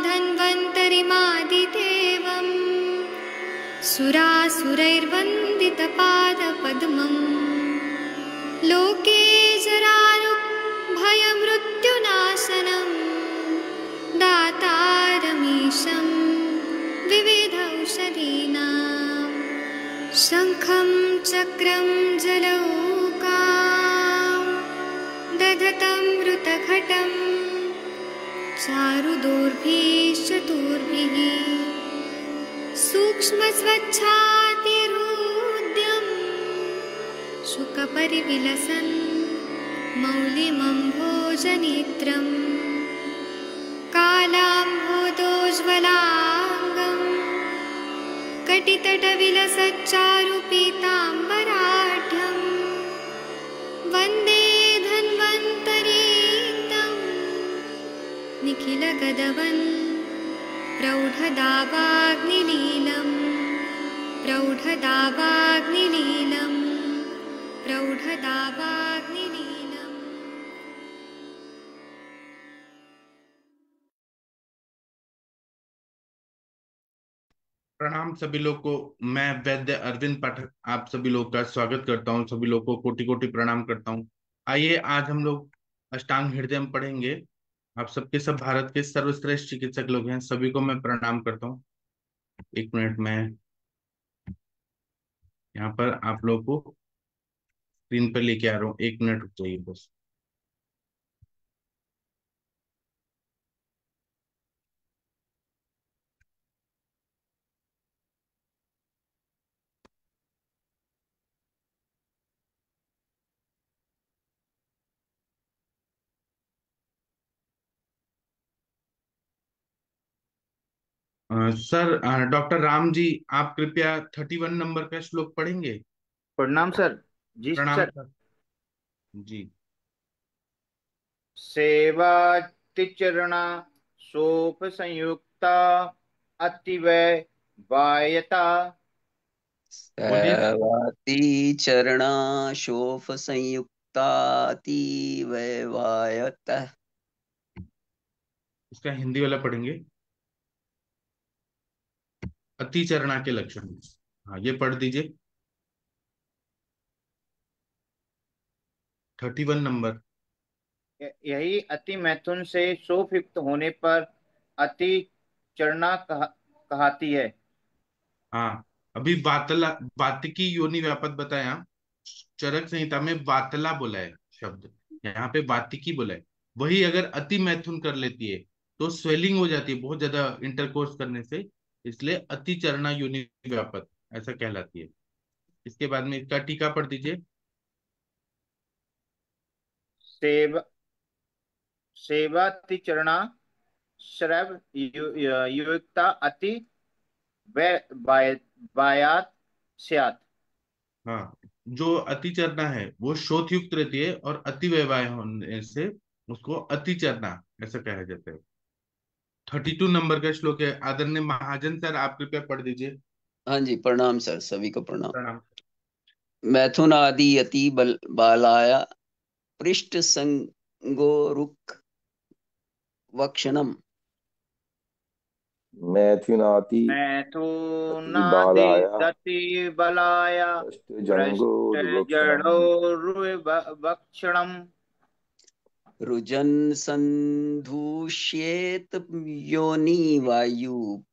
धन्वन्तरिमादिदेवम् सुरासुरैर्वन्दितपादपद्मम् लोके जरारुभयमृत्युनाशनम् दातारमीशं विविधौषधीनां शङ्खं चक्रं जलौकां दधतं मृतघटं चारुदोर्भिश्चतुर्भिः सूक्ष्मस्वच्छातिहृद्यं शुकपरिविलसन् मौलिमम्भोजनेत्रम् कालाम्भोदोज्ज्वलाङ्गं कटितटविलसच्चारुपीताम्बराढ्यं वन्दे धन्वन्तरीतं निखिलगदवन् प्रौढदावाग्निलीलं प्रौढदावाग्निलीलं प्रौढदावाग्निलीलम्। प्रणाम सभी लोग को। मैं वैद्य अरविंद पाठक आप सभी लोग का स्वागत करता हूं। सभी लोग को कोटि कोटि प्रणाम करता हूं। आइए आज हम लोग अष्टांग हृदय पढ़ेंगे। आप सबके सब भारत के सर्वश्रेष्ठ चिकित्सक लोग हैं, सभी को मैं प्रणाम करता हूं। एक मिनट में यहाँ पर आप लोग को स्क्रीन पर लेके आ रहा हूँ, एक मिनट रुक जाइए बस। सर, डॉक्टर राम जी, आप कृपया 31 नंबर का श्लोक पढ़ेंगे। प्रणाम सर। जी प्रणाम सर। सर जी। सेवातिचरणा सोप संयुक्ता अतिवय वायता। बोलिए। सेवाति चरणा शोफ संयुक्ताति वैवायत। इसका हिंदी वाला पढ़ेंगे। अतिचरणा के लक्षण। हाँ, ये पढ़ दीजिए 31 नंबर। यही अति मैथुन से शोफ युक्त होने पर अति चरणा कहती है। हाँ, अभी वातला वातिकी योनि व्यापक बताया। चरक संहिता में वातला बोला है शब्द, यहाँ पे वातिकी बोला है। वही अगर अति मैथुन कर लेती है तो स्वेलिंग हो जाती है बहुत ज्यादा इंटरकोर्स करने से, इसलिए अति चरणा योनि व्यापक ऐसा कहलाती है। इसके बाद में इसका टीका पढ़ दीजिए। सेवा सेवातिचरणा श्रव युक्ता अति वायात स्यात्। हाँ, जो अति चरना है वो शोथ युक्त रहती है और अति व्यवहाय होने से उसको अति चरना ऐसा कहा जाता है। 32 नंबर का श्लोक है। आदरणीय महाजन सर, आप कृपया पढ़ दीजिए। हाँ जी, प्रणाम सर, सभी को प्रणाम। प्रणाम। मैथुन आदि अति बालाया पृष्ठ संगो रुक वक्षणम। मैथुनाति दति बलाय भक्षणम। रुजन संधुष्येत योनि वायु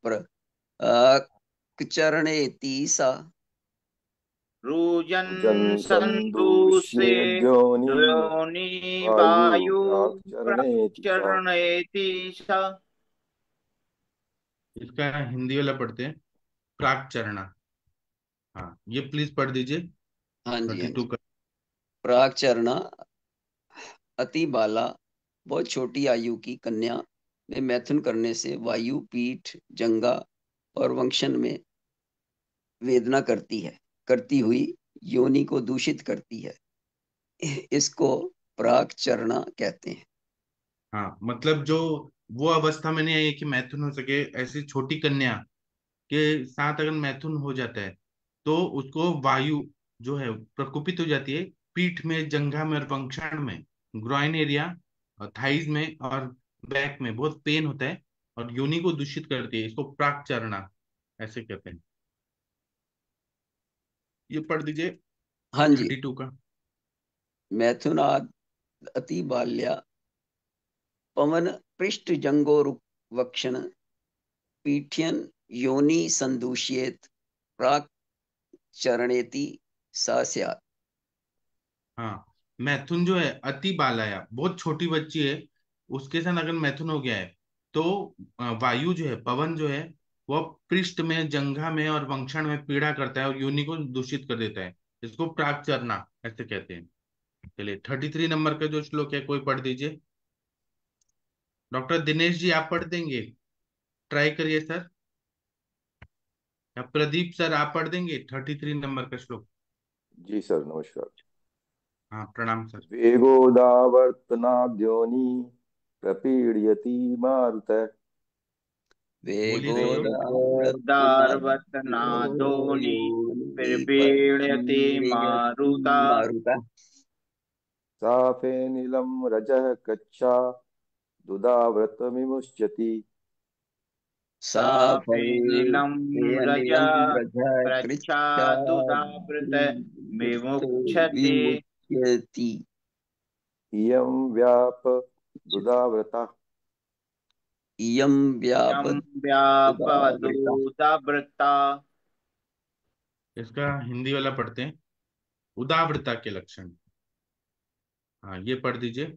चरणेति सा। रुजन संदूषे योनि वायु चरणेति सा। इसका हिंदी वाला पढ़ते हैं, प्राक चरणा। हाँ, ये प्लीज पढ़ दीजिए। हाँ जी, 32 का। प्राक चरणा अति बाला, बहुत छोटी आयु की कन्या में मैथुन करने से वायु पीठ जंगा और वंशन में वेदना करती हुई योनि को दूषित करती है। इसको प्राक चरणा कहते हैं। हाँ, मतलब जो वो अवस्था में नहीं आई है कि मैथुन हो सके, ऐसी छोटी कन्या के साथ अगर मैथुन हो जाता है तो उसको वायु जो है प्रकोपित हो जाती है। पीठ में, जंघा में और वंक्षण में, ग्रॉइन एरिया, थाइज में और बैक में बहुत पेन होता है। और योनि को दूषित करती है, इसको प्राकचरणा ऐसे कहते हैं। ये पढ़ दीजिए हाँ जी। 32 का। मैथुनाद अति बाल्या पवन पृष्ठ जंगो वक्षण पीठ्यन योनि संदूष्येत प्राक चरणेति सा स्यात्। हाँ, मैथुन जो है अति बालाया, बहुत छोटी बच्ची है, उसके साथ अगर मैथुन हो गया है तो वायु जो है, पवन जो है, वह पृष्ठ में, जंघा में और वंक्षण में पीड़ा करता है और योनि को दूषित कर देता है। इसको प्राकचरना ऐसे कहते हैं। चलिए 33 नंबर का जो श्लोक है कोई पढ़ दीजिए। डॉक्टर दिनेश जी आप पढ़ देंगे? ट्राई करिए सर। या प्रदीप सर आप पढ़ देंगे 33 नंबर का श्लोक? जी सर, नमस्कार। हाँ प्रणाम सर। वेगोदावर्तनाद्योनि प्रपीडयति मारुतः। बोलिए सर। वेगोदार्वतनादोनि प्रपीडयति मारुता। मारुता साफेनिलं रजः कच्छा दुदाव्रतमिमुच्यति। साफेनिलं रजा साफल्यनिलं रजा कृच्छा प्रच्छादुदावृत विमुक्षते। विमुच्यति। इयं व्याप दुदाव्रता। इयं यं व्यापदुदावृता। व्यापदुदावृता। इसका हिंदी वाला पढ़ते हैं, उदावृता के लक्षण। हाँ ये पढ़ दीजिए।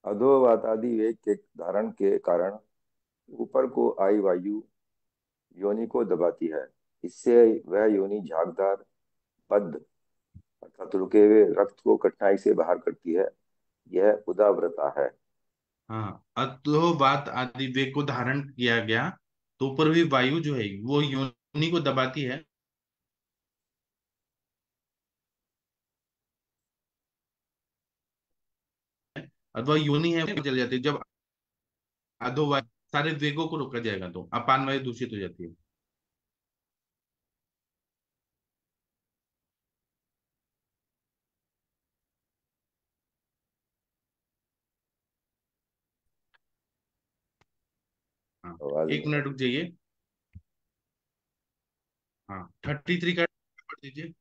अधोवातादि वेग के धारण के कारण ऊपर को आई वायु योनि को दबाती है। इससे वह योनि झागदार, बद्ध अर्थात रुके हुए रक्त को कठिनाई से बाहर करती है। यह उदाव्रता है। हाँ, अधोवात आदि वेग को धारण किया गया तो ऊपर भी वायु जो है वो योनि को दबाती है। अथवा योनि है वो चल जाती है। जब अधोवात सारे वेगों को रोका जाएगा तो अपान वायु दूषित हो जाती है। हाँ आवाज एक नहीं आ मिनट रुक रही। जाइए। हाँ 33 का पढ़ दीजिए।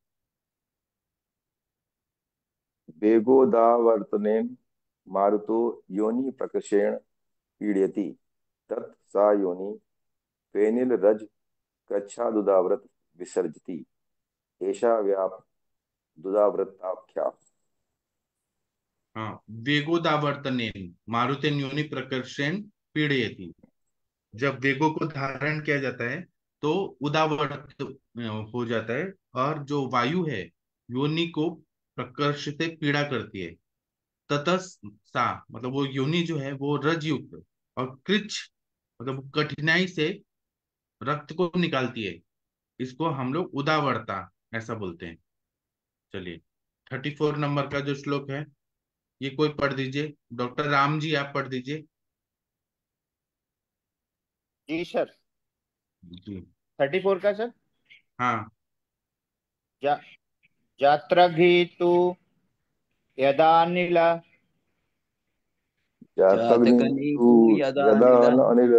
वेगोदावर्तनेन मारुतो योनि प्रकर्षेण पीडयति। तत् सा योनि फेनिल रज कच्छादुदाव्रत विसर्जति। एषा व्याप दुदाव्रताख्या। हाँ, वेगोदावर्तनेन मारुतेन योनि प्रकर्षेण पीड़यति। जब वेगों को धारण किया जाता है तो उदावर्त हो जाता है, और जो वायु है योनि को प्रकर्ष से पीड़ा करती है। ततस सा मतलब वो योनि जो है वो रजयुक्त और कृच्छ मतलब कठिनाई से रक्त को निकालती है। इसको हम लोग उदावरता ऐसा बोलते हैं। चलिए 34 नंबर का जो श्लोक है ये कोई पढ़ दीजिए। डॉक्टर राम जी आप पढ़ दीजिए। जी सर। जी। 34 का सर। हाँ। जा जात्रघी यदानिल जातग्नि तु जातकनितु यदा यदा निल न अनिल।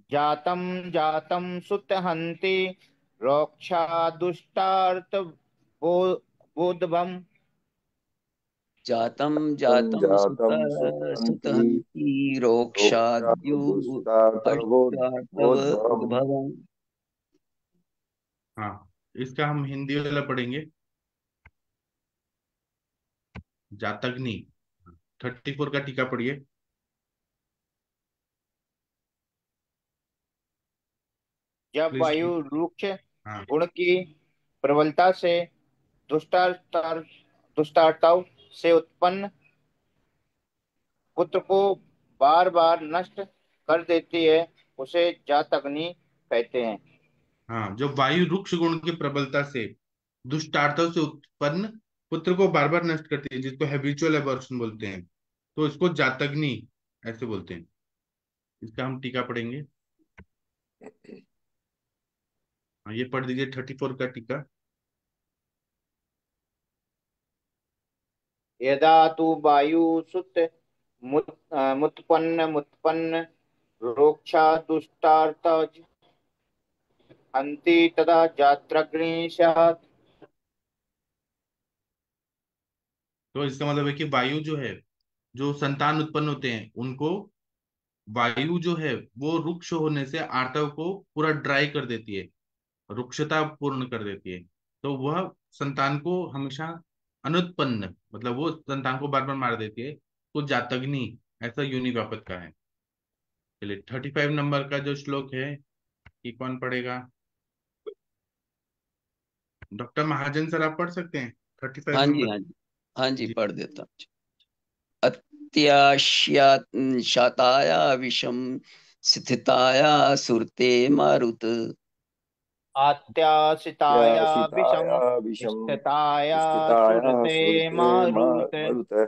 जातं जातं सुतहन्ति रोक्षा दुष्टार्थ बोधभम। जातं तं जातं जातं सुतहन्ति सुतहन्ति रोक्षाद्यु अष्टाटव रोक्षादुष्टार्थबोधभम्। उद्भवम्। हाँ इसका हम हिंदी वाला पढ़ेंगे। जातग्नि 34 का टीका पढ़िए। जब प्लीज। वायु रुक्ष हाँ। गुण की प्रबलता से दुष्टार्ताव से उत्पन्न पुत्र को बार बार नष्ट कर देती है, उसे जातग्नि कहते हैं। हाँ, जो वायु रुक्ष गुण की प्रबलता से दुष्टार्थों से उत्पन्न पुत्र को बार बार नष्ट करती है, जिसको हैबिचुअल एबॉर्शन बोलते हैं, तो इसको जातग्नि ऐसे बोलते हैं। इसका हम टीका पढ़ेंगे। हाँ ये पढ़ दीजिए 34 का टीका। यदा तु वायु सुत मुत्पन्न मुत्पन्न रोक्षा दुष्टार्थ हन्ति तदा जात्रग्नि स्यात्। तो इसका मतलब है कि वायु जो है, जो संतान उत्पन्न होते हैं उनको वायु जो है वो रुक्ष होने से आर्तव को पूरा ड्राई कर देती है, रुक्षता पूर्ण कर देती है। तो वह संतान को हमेशा अनुत्पन्न, मतलब वो संतान को बार बार मार देती है, तो जातग्नि, ऐसा योनि व्यापत का है। चलिए 35 नंबर का जो श्लोक है ये कौन पढ़ेगा? डॉक्टर महाजन सर आप पढ़ सकते हैं 35 हाँ जी, नंबर? हाँ जी, हाँ जी, जी। पढ़ देता हूँ। अत्याशाताया विषम स्थिताया सुरते मारुत। आत्याशिताया विषम त्याशिताया विषम स्थिताया स्थिताया सुरते सुरते मारुत। मरुतः।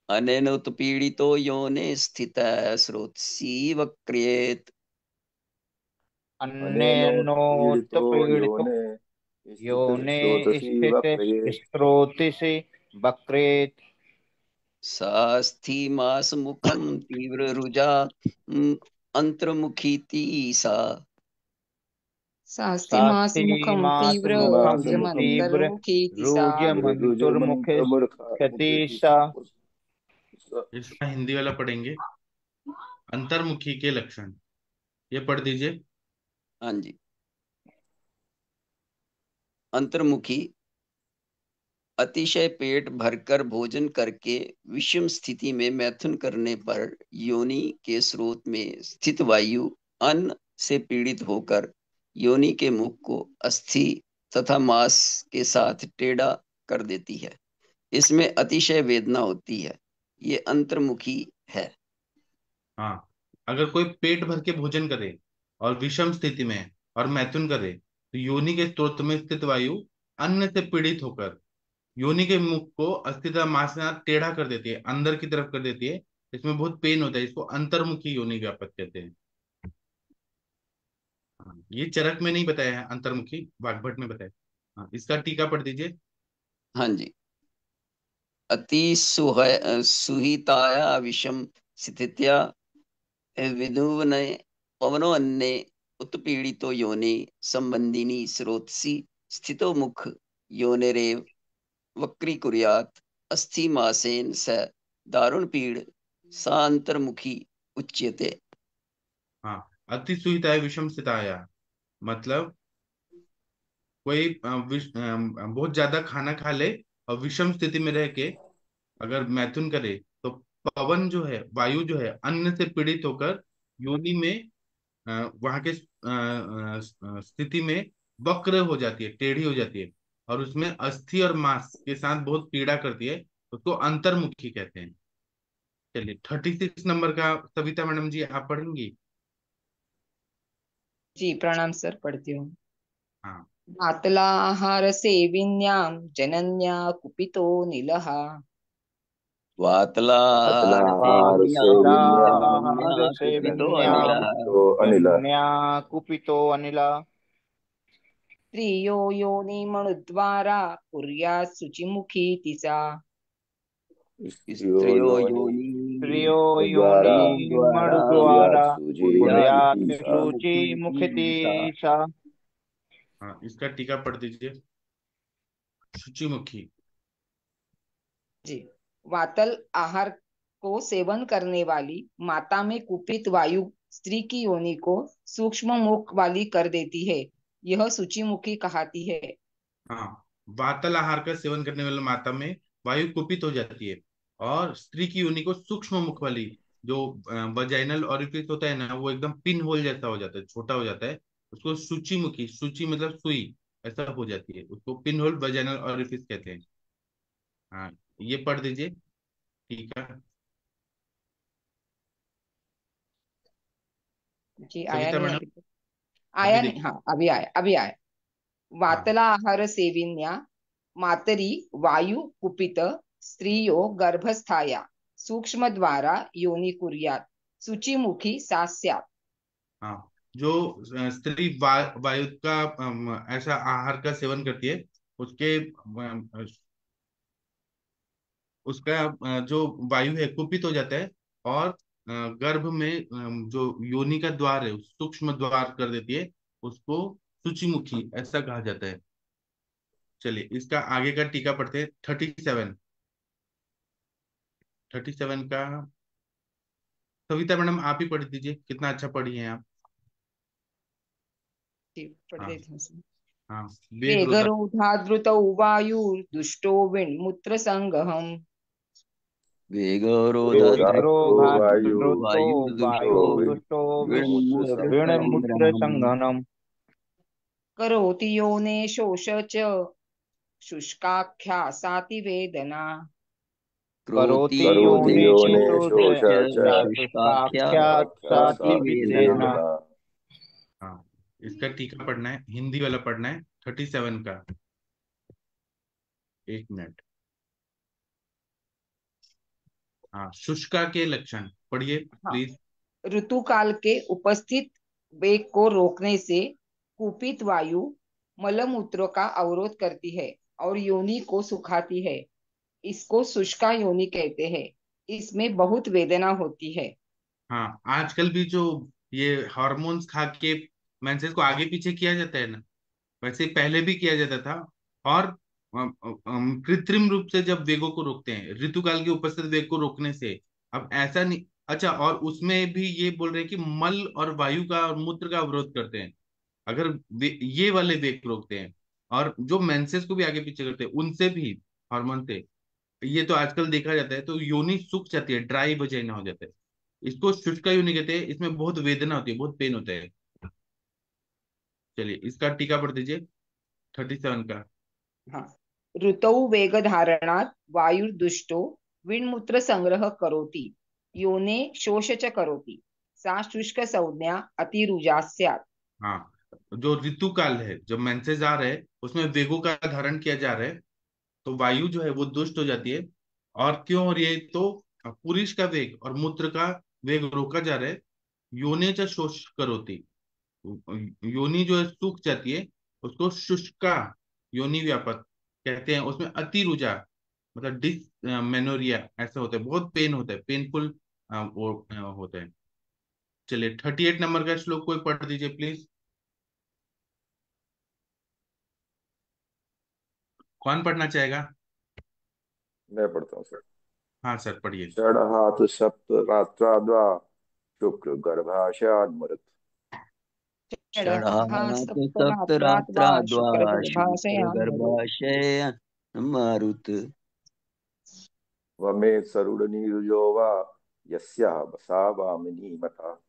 अनेन उत्पीड़ितो योने स्थितः स्रोतसी वक्रियेत। अनेनोत्पीडितो अन्येनोत्पीड़ितो योने स्थित योने स्रोतसी स्थित वक्र्येत। स्रोतिषि वक्रेत। सास्थि मास मुखम तीव्र रुजा अंतर्मुखीति सा। साथी शास्त्रिमासमुखं मास तीव्र सास्ति मास मुखम मुखम तीव्र ऊर्जमन्तर्मुखीति सा। रूजमंतुर्मुखे रुजुमंतमुखी क्षतिसा। इसका हिंदी वाला पढ़ेंगे। अंतर्मुखी के लक्षण, ये पढ़ दीजिए। हाँ जी। अंतर्मुखी अतिशय पेट भरकर भोजन करके विषम स्थिति में मैथुन करने पर योनि के स्रोत में स्थित वायु अन्न से पीड़ित होकर योनि के मुख को अस्थि तथा मांस के साथ टेढ़ा कर देती है। इसमें अतिशय वेदना होती है। ये अंतर्मुखी है। हाँ, अगर कोई पेट भर के भोजन करे और विषम स्थिति में है और मैथुन करे, तो योनि के स्त्रोत में स्थित वायु अन्न से पीड़ित होकर योनि के मुख को अस्थिता मांस के साथ टेढ़ा कर देती है, अंदर की तरफ कर देती है। इसमें बहुत पेन होता है, इसको अंतर्मुखी योनि व्यापक कहते हैं। हाँ, ये चरक में नहीं बताया है, अंतर्मुखी वाग्भट में बताया। हाँ, इसका टीका पढ़ दीजिए। हाँ जी। अति सुहिताया विषम स्थित्या विधुवने पवनो अन्ने उत्पीड़ितो योने संबंधिनी स्रोतसी स्थितो मुख योनिरेव वक्री कुर्यात् अस्थि मासेन स दारुण पीड़ सान्तर्मुखी उच्यते। हाँ, अति सुहिताय विषम स्थिताय, मतलब कोई बहुत ज्यादा खाना खा ले और विषम स्थिति में रह के अगर मैथुन करे, तो पवन जो है, वायु जो है, अन्न से पीड़ित होकर योनि में वहां के स्थिति में वक्र हो जाती है, टेढ़ी हो जाती है, और उसमें अस्थि और मांस के साथ बहुत पीड़ा करती है। उसको अंतर्मुखी कहते हैं। चलिए 36 नंबर का सविता मैडम जी आप पढ़ेंगी? जी प्रणाम सर, पढ़ती हूँ। हाँ। मातलाहार सेविन्यां जनन्या कुपितो नीलः। वातलाहार वातलाहार सेविन्याम वातलाहार जनन्या कुपितो सेविन्याम अनिलः। तो अनिल। जन्या कुपितो अनिला। स्त्रियो योनिमनुद्वारा कुर्यात् शुचिमुखीति सा। स्त्रियो स्त्रियो योनि योनि प्रियो योनि द्वारा द्वारा कुर्यात् मणुद्वारा कुर्यात् कुर्यात् शुचिमुखी सा। शुचि शुचिमुखीति सा। मुखति सा। हाँ, इसका टीका पढ़ दीजिए। शुचिमुखी। जी। वातल आहार को सेवन करने वाली माता में कुपित वायु स्त्री की योनि को सूक्ष्म मुख वाली कर देती है। यह सूचिमुखी कहती है। हाँ, वातल आहार का सेवन करने वाली माता में वायु कुपित हो जाती है, और स्त्री की योनि को सूक्ष्म मुख वाली, जो वजाइनल ओरिफिस होता है ना, वो एकदम पिन होल जैसा हो जाता है, छोटा हो जाता है, उसको सूचीमुखी, सूची मतलब सुई, ऐसा हो जाती है, उसको पिन होल वजाइनल ओरिफिस कहते हैं। हाँ, ये पढ़ दीजिए। ठीक है, जी आया सविता नहीं मैडम अभी तक। अभी आया नहीं, देखिए। हाँ अभी आया, अभी आया। हाँ। वातला आहार सेविन्या मातरी वायु कुपित स्त्रियो गर्भस्थाया सूक्ष्म द्वारा योनि कुर्यात् शुचिमुखी सा स्यात्। हाँ, जो स्त्री वायु का ऐसा आहार का सेवन करती है, उसके उसका जो वायु है कुपित हो जाता है, और गर्भ में जो योनि का द्वार है सूक्ष्म द्वार कर देती है, उसको सूचिमुखी ऐसा कहा जाता है। चलिए इसका आगे का टीका पढ़ते हैं। 37, 37 का सविता मैडम आप ही पढ़ दीजिए, कितना अच्छा पढ़ी हैं आप। पढ़ हाँ देती हूँ इसमें। हाँ। वेग रोधा। वेगरोधादृतौ वायुर्दुष्टो विन्मुत्रसंगहम् वेगारो वायु वेगरोधाद्रुतो दुष्टो वायुर्दुष्टो विमुत्र संग्राम विण्मुत्र संघनम् करोति योने शोष च शुष्काख्या वेदना क्रोति करोति करोति योनि योने शेषोच शोष च शुष्काख्या शुष्काख्या शुष्काख्याति साति विदेना। वेदना। हाँ, इसका टीका पढ़ना है, हिंदी वाला पढ़ना है 37 का। एक मिनट। हाँ, शुष्का के लक्षण पढ़िए हाँ, प्लीज। ऋतुकाल के उपस्थित वेग को रोकने से कुपित वायु मलमूत्र का अवरोध करती है और योनि को सुखाती है। इसको शुष्का योनि कहते हैं। इसमें बहुत वेदना होती है। हाँ, आजकल भी जो ये हार्मोन्स खा के मेंसेस को आगे पीछे किया जाता है ना, वैसे पहले भी किया जाता था। और कृत्रिम रूप से जब वेगों को रोकते हैं, ऋतुकाल के उपस्थित वेग को रोकने से, अब ऐसा नहीं। अच्छा, और उसमें भी ये बोल रहे हैं कि मल और वायु का और मूत्र का अवरोध करते हैं, अगर ये वाले वेग रोकते हैं। और जो मेंसेस को भी आगे पीछे करते हैं उनसे भी, हार्मोन से, ये तो आजकल देखा जाता है, तो योनि सूख जाती है, ड्राई वजाइना हो जाता है। इसको शुष्क योनि कहते हैं, इसमें बहुत वेदना होती है, बहुत पेन होता है। चलिए इसका टीका पढ़ दीजिए 37 का। हाँ, ऋतौ वेगधारणात् वायुर्दुष्टो विन्मूत्र संग्रह करोति योने शोष च करोति सा शुष्क संज्ञा अतिरुजा स्यात्। हाँ, जो ऋतु काल है, जब मेंसेस आ रहे हैं उसमें वेगों का धारण किया जा रहा है, तो वायु जो है वो दुष्ट हो जाती है। और क्यों हो रही है? तो पुरुष का वेग और मूत्र का वेग रोका जा रहा है। योनि च शोष करोति, योनि जो है सूख जाती है, उसको शुष्का योनि व्यापक कहते हैं। उसमें अति रुजा, मतलब डिस मेनोरिया ऐसा होता है, बहुत पेन होता है, पेनफुल वो होता है। चलिए 38 नंबर का श्लोक कोई पढ़ दीजिए प्लीज। कौन पढ़ना चाहेगा? मैं पढ़ता हूँ सर। हाँ सर पढ़िए। षडहातु सप्त रात्राद्वा शुक्र गर्भाशयान्मरुत्। षडः षडानत सप्तरात्रात् वा सप्तरात्राद्वा शुक्रगर्भाशयान् शुक्रगर्भाशय मारुत। वमे सरुडनीरुजो वा यस्याः वसा वामिनी मता।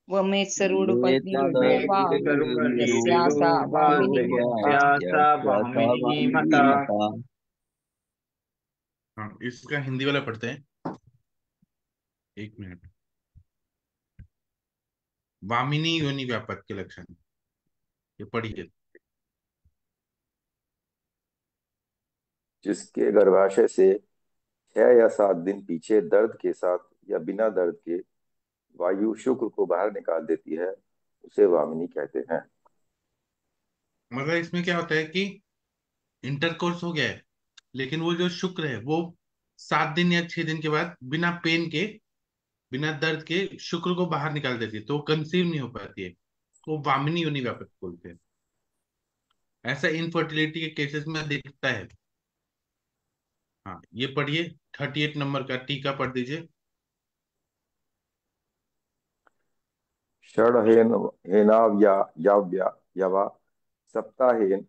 वमेत्सरूढपत्नीरुजो वा यस्या सा वामिनी मता। वामिनी मता। हाँ, इसका हिंदी वाला पढ़ते हैं। एक मिनट। वामिनी योनि व्यापक के लक्षण, ये पढ़िए। जिसके गर्भाशय से 6 या 7 दिन पीछे दर्द के साथ या बिना दर्द के वायु शुक्र को बाहर निकाल देती है, उसे वामिनी कहते हैं। मतलब इसमें क्या होता है कि इंटरकोर्स हो गया है, लेकिन वो जो शुक्र है वो 7 दिन या 6 दिन के बाद बिना पेन के, बिना दर्द के शुक्र को बाहर निकाल देती है, तो वो कंसीव नहीं हो पाती है, तो वामिनी योनि व्यापक बोलते हैं। ऐसा इनफर्टिलिटी के केसेस में दिखता है। हाँ, ये पढ़िए 38 नंबर का टीका पढ़ दीजिए। षडहेन हेनाव्या याव्या यवा सप्ताहेन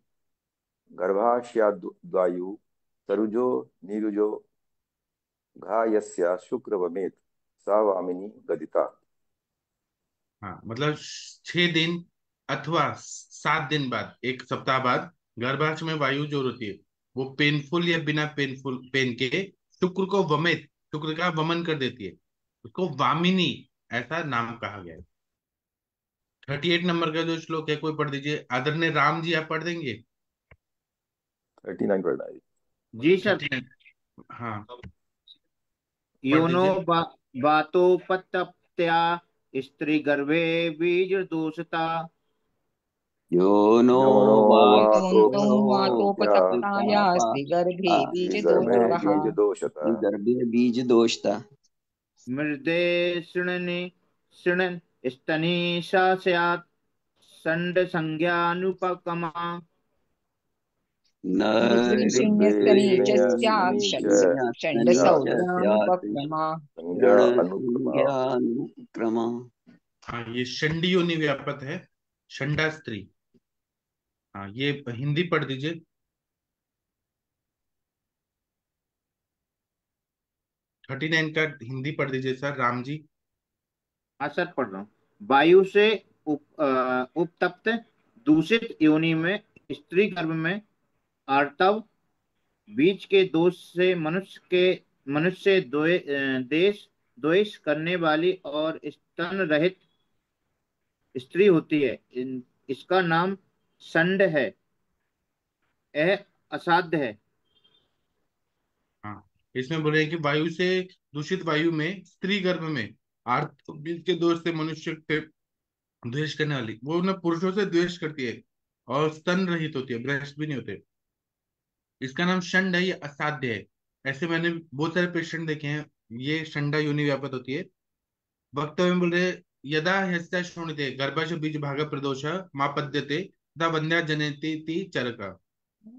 गर्भाशयाद्वायु सरुजो नीरुजो घा यस्या शुक्र वमेत सा वामिनी गदिता। हाँ, मतलब 6 दिन अथवा 7 दिन बाद, एक सप्ताह बाद गर्भाशय में वायु जो होती है वो पेनफुल या बिना पेनफुल पेन के शुक्र को वमित, शुक्र का वमन कर देती है, उसको वामिनी ऐसा नाम कहा गया है। 38 नंबर का जो श्लोक है कोई पढ़ दीजिए, आदरणीय राम जी आप पढ़ देंगे। 39 पढ़ना है। जी सर। 39, हाँ पढ़ यूनो दीजिए। वातोपतप्त्या स्त्री गर्भे बीज दोषता यो नो योनो वातो योऽन्तो वातोपतप्त्या वातोपतप्तायास्ति गर्भे गर्भे बीजदोषतः बीजदोषतः गर्भे बीज दोषता। मृदे शृणनि शृणन् स्तनी सा स्यात् षण्ड संज्ञानुपकमा। मृद्वे नृभ्रे शून्यस्तनी च स्यात् शून्यस्तनी च स्यात् स्यात् षण्डसौर्यानुपक्रमा। संज्ञा षड अनुक्रमा। संज्ञानुक्रम। हाँ, ये षंडी योनि व्यापक है, षंडा स्त्री। हाँ, ये हिंदी पढ़ दीजिए। 39 का हिंदी पढ़ दीजिए सर, राम जी। हाँ सर, पढ़ रहा हूँ। वायु से उपतप्त दूषित योनि में स्त्री गर्भ में आर्तव, बीज के दोष से मनुष्य देश द्वेष करने वाली और स्तन रहित स्त्री होती है। इसका नाम षंड है। यह असाध्य है। हाँ, इसमें बोले हैं कि वायु से दूषित वायु में स्त्री गर्भ में आर्त बीज के दोष से मनुष्य से द्वेष करने वाली, वो ना पुरुषों से द्वेष करती है और स्तन रहित होती है, ब्रेस्ट भी नहीं होते। इसका नाम षंड है, ये असाध्य है। ऐसे मैंने बहुत सारे पेशेंट देखे हैं, ये षंडा योनि व्यापक होती है। वक्तव्य में बोल रहे, यदा ह्यस्या शोणिते गर्भाश बीज भाग प्रदोष मापद्यते तथा वंध्या जनेति चरक।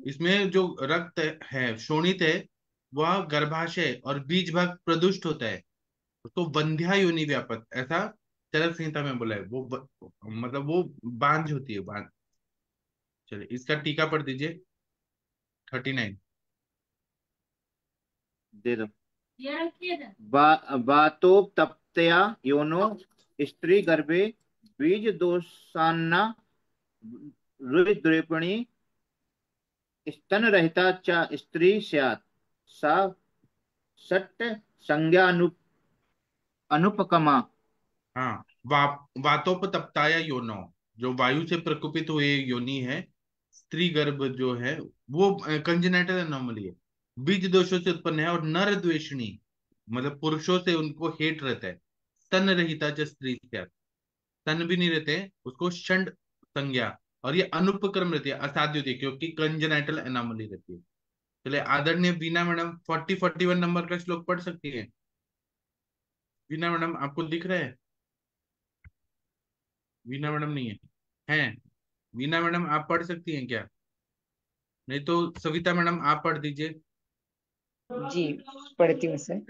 इसमें जो रक्त है, शोणित है, वह गर्भाशय और बीज भाग प्रदुष्ट होता है, तो वंध्या योनि व्यापक, ऐसा चरक संहिता में बोला है। मतलब वो बांझ होती है, बांझ। चलिए इसका टीका पढ़ दीजिए, 39। दे दो। वातोपतप्तया योनो स्त्री गर्भे बीज दोषान्ना रुद्रेपणी स्तन रहिता च स्त्री स्यात् सा षट् संज्ञा अनुपकमा। हाँ, वातोपतप्ताया योनो, जो वायु से प्रकोपित हुए योनि है, स्त्री गर्भ जो है, वो कंजेनाइटल एनोमली है, बीज दोषों से उत्पन्न है और नर द्वेषणी, मतलब पुरुषों से उनको हेट रहता है। स्तन रहिता च स्त्री स्यात्, स्तन भी नहीं रहते हैं, उसको षंड संज्ञा, और ये अनुपक्रम रहती है, असाध्य होती है, क्योंकि कंजेनाइटल एनोमली रहती है। चलिए आदरणीय वीना मैडम 40-41 नंबर का श्लोक पढ़ सकती है। वीना मैडम आपको दिख रहा है? वीना मैडम नहीं है, हैं? वीना मैडम आप पढ़ सकती हैं क्या? नहीं तो सविता मैडम आप पढ़ दीजिए। जी, पढ़ती हूँ सर।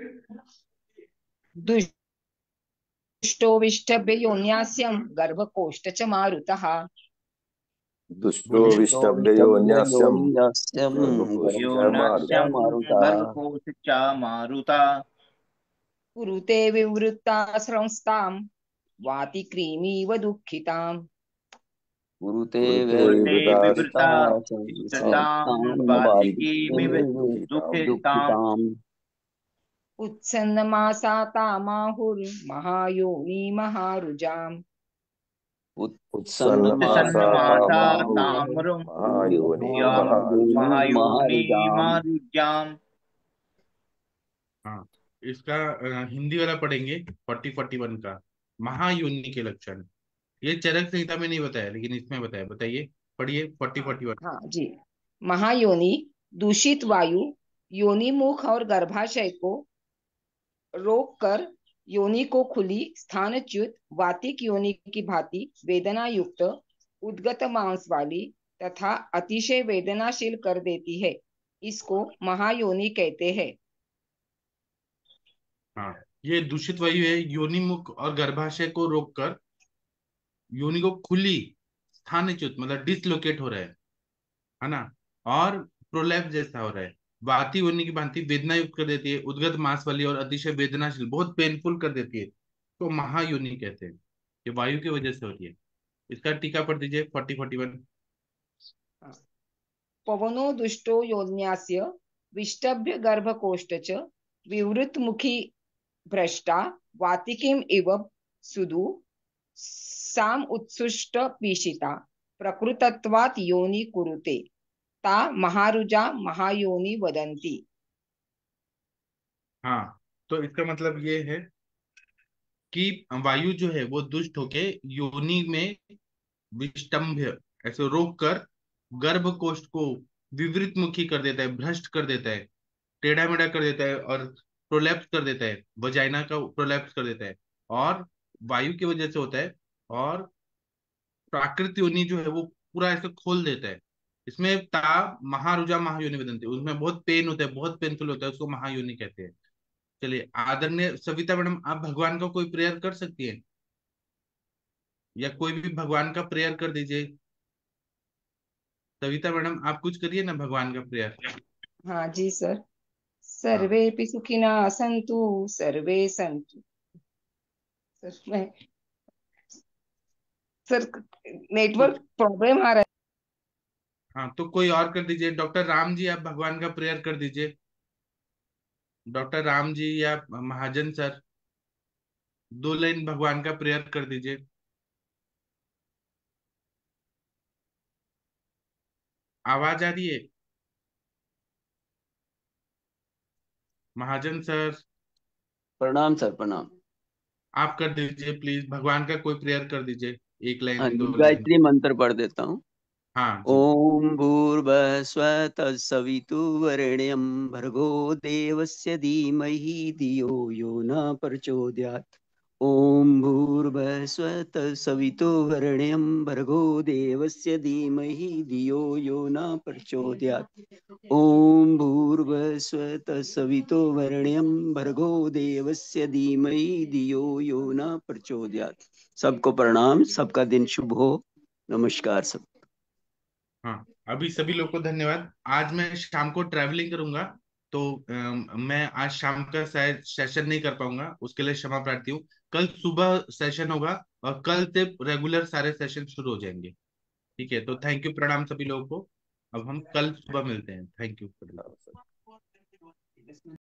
दुष्टो विष्टभ्य योन्यास्यं गर्भकोष्ठ च मारुतः। दुष्टो बोलिए। दुष्टो विष्टभ्यो विष्टभ्य न्यास्यम योनियास्यम गर्भकोष्ठ मारुता। योनास्यं मारुता। गर्भकोशचा मारुता। कुरुते विवृता संस्थां वाति क्रीमीव दुःखिताम्। कुरुते कुरुते कुरुते विवृता विवृता विवृता संस्थां संस्थतां वाति वातिकीमिव कीमिव दुःखिताम्। दुःखिताम्। दुःखिताम्। उत्सन्नमासा तामाहुर्महायोनि महारुजाम्। उत्सन्नमासा उत्सन्नमासा तामाहुः ताम्रं महायोनि महायोनि महायोनि महारुजाम्। मारुज्याम्। हाँ, इसका हिंदी वाला पढ़ेंगे 40-41 का, महायोनि के लक्षण। ये चरक संहिता में नहीं बताया, लेकिन इसमें बताया। बताइए, पढ़िए 40-41। हाँ जी। महायोनि दूषित वायु योनि मुख और गर्भाशय को रोक कर योनि को खुली स्थानच्युत वातिक योनि की भांति वेदना युक्त उद्गत मांस वाली तथा अतिशय वेदनाशील कर देती है। इसको महायोनि कहते हैं। हाँ, ये दूषित वायु है, योनि मुख और गर्भाशय को रोककर योनि को खुली, स्थानच्युत मतलब डिसलोकेट हो रहा है ना, और प्रोलैप्स जैसा हो रहा है, वाती होने की भांति वेदना युक्त कर देती है, उद्गत मांस वाली और अतिशय वेदनाशील, बहुत पेनफुल कर देती है, तो महायोनि कहते हैं। ये वायु की वजह से होती है। इसका टीका पढ़ दीजिए 40-41। पवनो दुष्टो योन्यास्य विष्टभ्य गर्भकोष्ठ च विवृत मुखी भ्रष्टा वातिकीम इव सुदु साम उत्सुष्ट पीशिता प्रकृतत्वात् योनि कुरुते ता महारुजा महायोनि वदन्ति। हाँ, तो इसका मतलब ये है कि वायु जो है वो दुष्ट होके योनि में विष्टंभ्य ऐसे रोक कर गर्भ कोष्ठ को विवृत मुखी कर देता है, भ्रष्ट कर देता है, टेढ़ा मेढ़ा कर देता है, और प्रोलैप्स कर देता है, वजाइना का प्रोलैप्स कर देता है, और वायु की वजह से होता है। और प्राकृत योनि जो है वो पूरा ऐसे खोल देता है। इसमें ता महारुजा महायोनि बदनते, उसमें बहुत पेन होता है, बहुत पेनफुल होता है, उसको महायोनि कहते हैं। चलिए, आदरणीय सविता मैडम, आप भगवान का कोई प्रेयर कर सकती हैं, या कोई भी भगवान का प्रेयर कर दीजिए। सविता मैडम, आप कुछ करिए ना भगवान का प्रेयर। हाँ जी सर। हाँ, सर्वेपि सुखिनः सन्तु, सर्वे सन्तु। सर मैं सर तो नेटवर्क प्रॉब्लम आ रहा है। हाँ, तो कोई और कर दीजिए। डॉक्टर राम जी, आप भगवान का प्रेयर कर दीजिए। डॉक्टर राम जी या महाजन सर, 2 लाइन भगवान का प्रेयर कर दीजिए। आवाज आ रही है? महाजन सर, प्रणाम सर, प्रणाम। आप कर दीजिए प्लीज, भगवान का कोई प्रेयर कर दीजिए। एक हाँ लाइन, जी, 2 लाइन। गायत्री मंत्र पढ़ देता हूँ। हाँ जी। ओम भूर्भुवः स्वः तत्सवितुर्वरेण्यं भर्गो देवस्य धीमहि धियो यो न प्रचोदयात्। ओम भूर्भुवः स्वः तत्सवितुर्वरेण्यं भर्गो देवस्य धीमहि धियो यो न प्रचोदयात्। ओम भूर्भुवः स्वः तत्सवितुर्वरेण्यं भर्गो देवस्य धीमहि धियो यो न प्रचोदयात्। सबको प्रणाम, सबका दिन शुभ हो। नमस्कार सब। हाँ, अभी सभी लोग को धन्यवाद। आज मैं शाम को ट्रैवलिंग करूंगा, तो मैं आज शाम का शायद सेशन नहीं कर पाऊंगा, उसके लिए क्षमा प्रार्थी हूँ। कल सुबह सेशन होगा, और कल से रेगुलर सारे सेशन शुरू हो जाएंगे। ठीक है, तो थैंक यू, प्रणाम सभी लोगों को। अब हम कल सुबह मिलते हैं। Thank you. हाँ सर।